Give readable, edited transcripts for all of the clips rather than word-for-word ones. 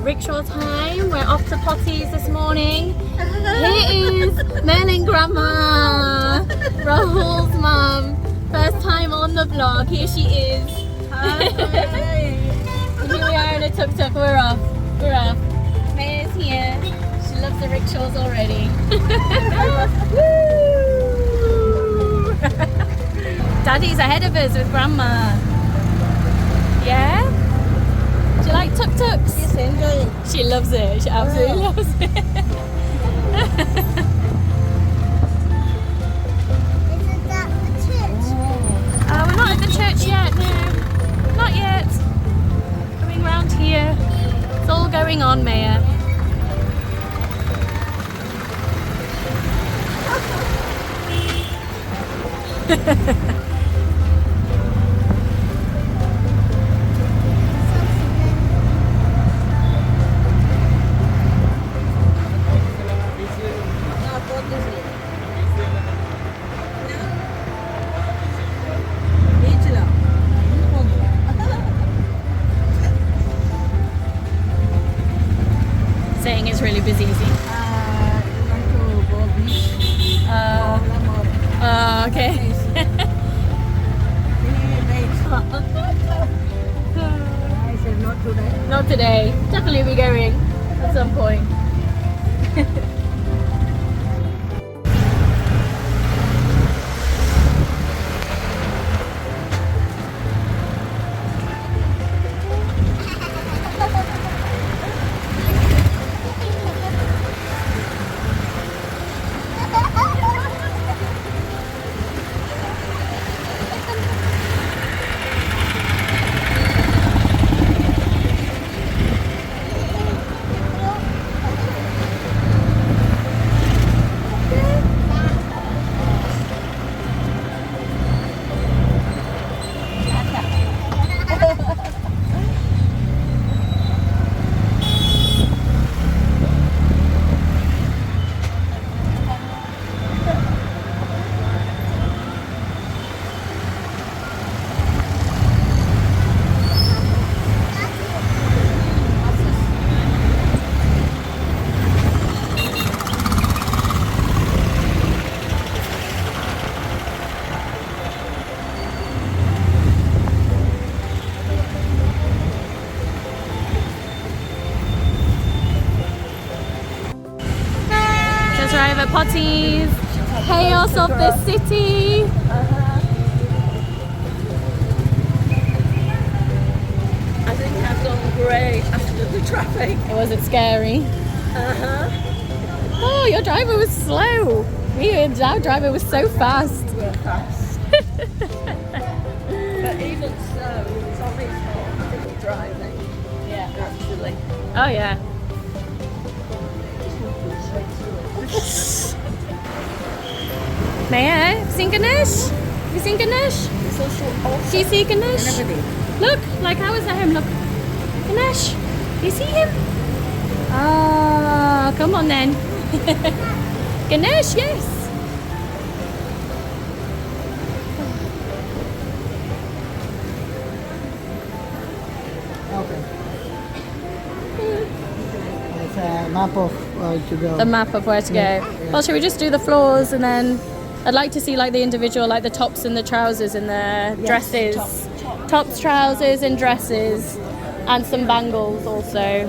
rickshaw time. We're off to Pothys this morning. Here is Mel and Grandma, Rahul's mum. First time on the vlog. Here she is. Hi. Here we are in a tuk-tuk. We're off. We're off. Maya's here. She loves the rickshaws already. Woo! Daddy's ahead of us with Grandma. Yeah? Do you like tuk-tuks? Yes, enjoying. She loves it. She absolutely loves it. Isn't that the church? We're not at the church yet, no. Not yet. Going round here. It's all going on, Maya. Saying it's really busy, is he? Okay. I said not today. Not today. Definitely be going at some point. Arrive at Pothys, chaos of the city. I think I've gone grey after the traffic. Was scary? Oh, your driver was slow. Our driver was so fast. We're fast. But even so, it's on his fault driving. Yeah. Actually. Oh yeah. Maya, have you seen Ganesh? Have you seen Ganesh? Do you see Ganesh? Look, like I was at him, look. Ganesh, do you see him? Ah, come on then. Ganesh, yes. Okay. It's a map of where to go. The map of where to go. Yeah. Well, should we just do the floors and then I'd like to see like the individual, like the tops and the trousers and the dresses. Tops, trousers and dresses and some bangles also.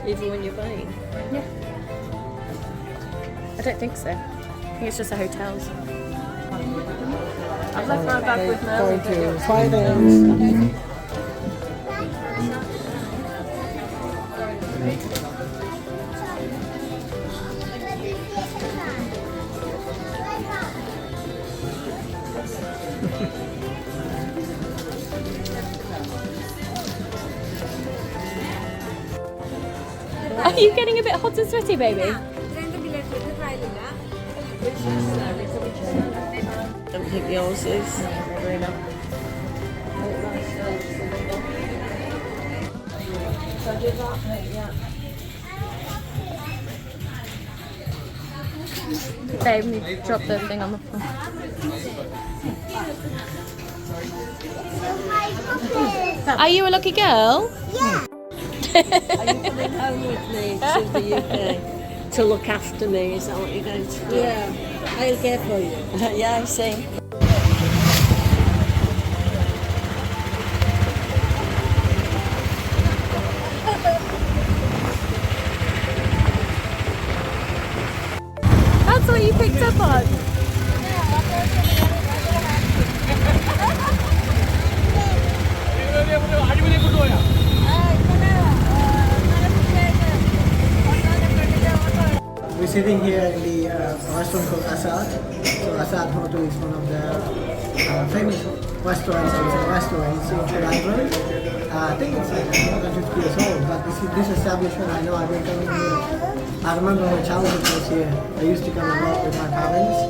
Even when you're buying. Yeah. I don't think so. I think it's just the hotels. I've left my bag with Mel. Going to finance. Are you getting a bit hot and sweaty, baby? I don't think yours is. Babe, you dropped the thing on the floor. Are you a lucky girl? Are you coming home with me to the UK to look after me? Is that what you're going to do? Yeah, I'll care for you. Yeah, I see. That's what you picked up on. We're sitting here in the restaurant called Azad. So Azad Hotel is one of the famous restaurants in Trivandrum. I think it's like more than 50 years old, but this establishment, I know I've been coming here. I remember my childhood was here. I used to come a lot with my parents.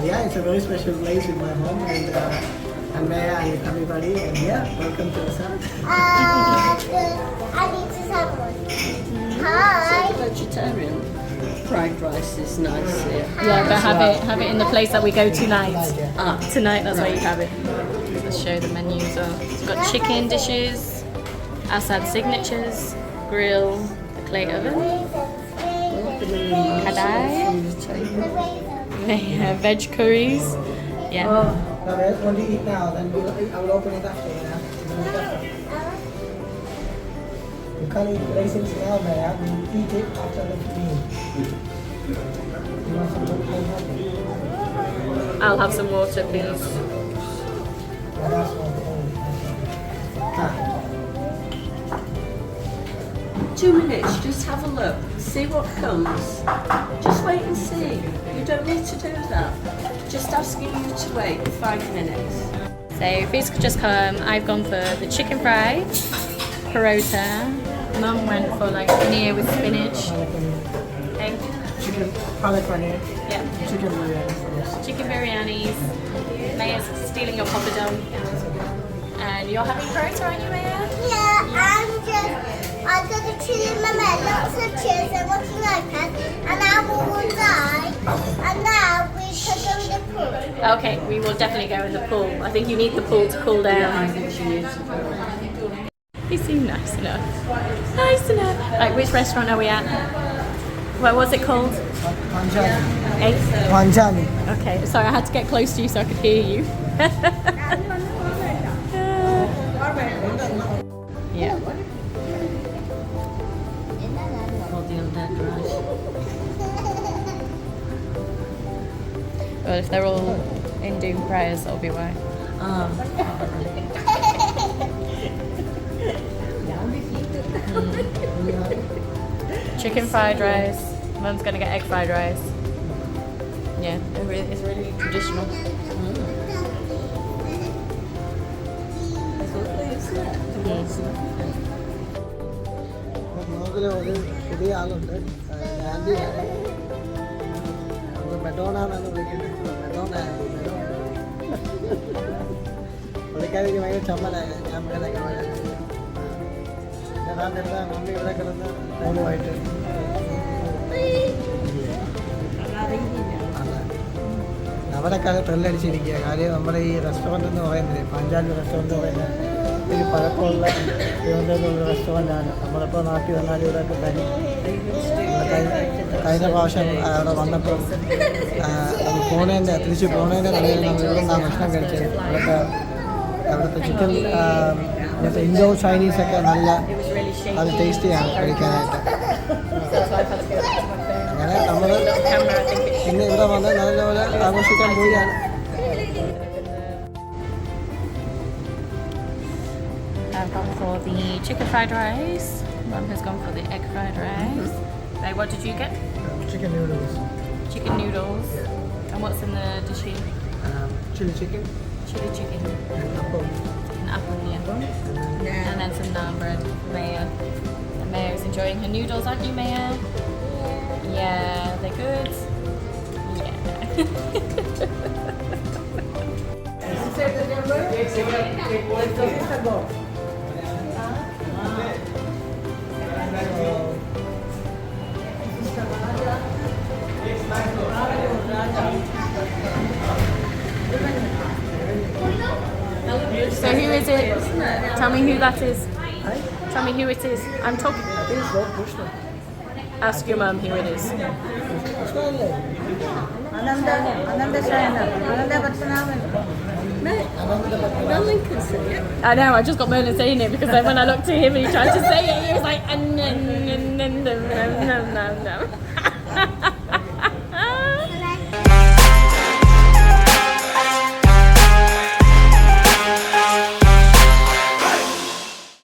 Yeah, it's a very special place in my home, and Maya and everybody, and yeah, welcome to Azad. I need to have one. Hi. So vegetarian fried rice is nice here. Yeah, but have it in the place that we go tonight. Ah, Tonight, that's where you have it. Let's show the menu as well. It's got chicken dishes, Azad signatures, grill, the clay oven, kadai, veg curries. Yeah. Now, when you eat now, then I will open it after, you know. You can't eat raisins now, Maya. You eat it after the meal. You want some water? I'll have some water, please. Yeah, that's one. 2 minutes, just have a look, see what comes. Just wait and see. You don't need to do that. Just asking you to wait 5 minutes. So food's just come. I've gone for the chicken fry, parota. Mum went for like paneer with spinach. Egg. Chicken, palak paneer, Yeah. chicken biryani for us. Chicken biryanis. Maya's stealing your poppadom. And you're having parota, aren't you, Maya? Yeah, I'm got a chili in my mouth, lots of cheers and watching iPad, and now we will die, and now we can go in the pool. Okay, we will definitely go in the pool. I think you need the pool to cool down. You seem nice enough. Nice enough. Right, which restaurant are we at? What was it called? Panjani. Eight. Panjani. Okay, sorry, I had to get close to you so I could hear you. Yeah. Hold the undead rice. Well, if they're all in doing prayers, that'll be why. Ah, Chicken fried rice. Mum's gonna get egg fried rice. Yeah, it's really traditional. it's lovely, isn't it? It's lovely. ലോകത്തിലെ ഒരു പുതിയ ആളുണ്ട് ആൻഡിയാണ് Madonna എന്നാണ് വിളിക്കുന്നത് Madonna Andy പുള്ളിക്കാരിക്ക് ഭയങ്കര ചമ്മലായ ഞാൻ മേലൊക്കെ ഞാൻ എന്താ മമ്മി ഇവിടെ കിടന്ന് ഫോണുമായിട്ട് അവിടെ ത്രില്ലടിച്ചിരിക്കുക കാര്യം നമ്മുടെ ഈ റെസ്റ്റോറൻറ്റ് എന്ന് പറയുന്നത് പാഞ്ചാലി റെസ്റ്റോറൻറ്റ് എന്ന് പറയുന്നത് ഒരു പഴക്കമുള്ള തിരുവനന്തപുരത്തുള്ള റെസ്റ്റോറൻറ്റാണ് നമ്മളിപ്പോൾ നാട്ടിൽ വന്നാലും ഇവിടെയൊക്കെ തരും കഴിഞ്ഞ പ്രാവശ്യം അവിടെ വന്നപ്പോൾ തിരിച്ച് പോണേൻ്റെ തലയിൽ നമ്മൾ ഇവിടെ നിന്നാണ് ഭക്ഷണം കഴിച്ചത് അവിടുത്തെ ചിക്കൻ ഇങ്ങനത്തെ ഇൻഡോ ചൈനീസൊക്കെ നല്ല അത് ടേസ്റ്റിയാണ് കഴിക്കാനായിട്ട് അങ്ങനെ നമ്മൾ ഇന്ന് ഇവിടെ വന്ന് നല്ലപോലെ ആഘോഷിക്കാൻ പോവുകയാണ്. I've gone for the chicken fried rice. Mum has gone for the egg fried rice. So what did you get? Chicken noodles. Chicken noodles. And what's in the dish here? Chili chicken. Chili chicken. And apple. An apple, yeah. And then some naan bread for Maya. And Maya's enjoying her noodles, aren't you, Maya? Yeah, they're good. Yeah. Tell me who that is. Hi, Tell me who it is. I'm talking. I think it's Lord Krishna. Ask your mum who it is. Merlin can say it. I know, I just got Merlin saying it because then when I looked at him and he tried to say it, he was like, no.